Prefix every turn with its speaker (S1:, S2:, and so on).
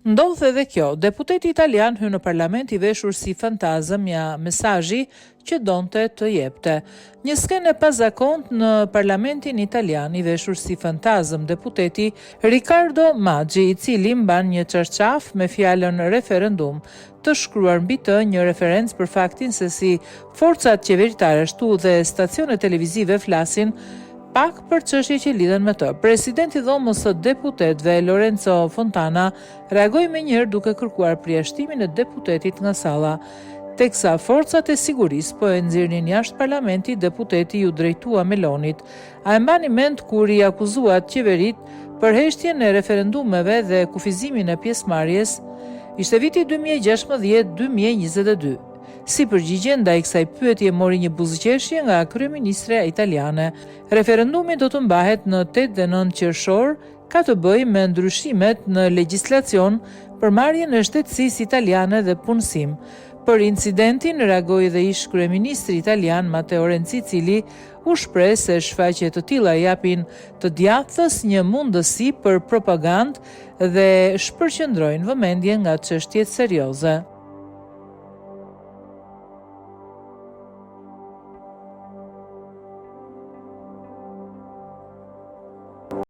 S1: Ndodh edhe kjo, deputeti italian hyn në parlament i veshur si fantazëm ja mesazhi që donte të jepte. Një skenë e pazakont në parlamentin italian i veshur si fantazëm deputeti Riccardo Maggi, i cili mban një çarçaf me fjalën referendum, të shkruar mbi të një referencë për faktin se si forcat qeveritare ashtu dhe stacionet televizive flasin pak për çështje që lidhen me të. Presidenti i Dhomës së Deputetëve Lorenzo Fontana reagoi menjëherë duke kërkuar përjashtimin e deputetit nga salla, teksa forcat e sigurisë po e nxirrnin jashtë parlamentit, deputeti ju drejtua Melonit. A e mbani mend kur i akuzuat qeveritë për heshtjen e referendumeve dhe kufizimin e pjesëmarrjes? Ishte viti 2016-2022. Si përgjigje ndaj kësaj pyetje mori një buzëqeshje nga kryeministra italiane. Referendumi do të mbahet në 8 dhe 9 qershor, ka të bëjë me ndryshimet në legjislacion për marrjen e shtetësisë italiane dhe punësim. Për incidentin reagoi dhe ish kryeministri italian Matteo Renzi, i cili u shpreh se shfaqje të tilla japin të djathtas një mundësi për propagandë dhe shpërqendrojnë vëmendjen nga çështjet serioze.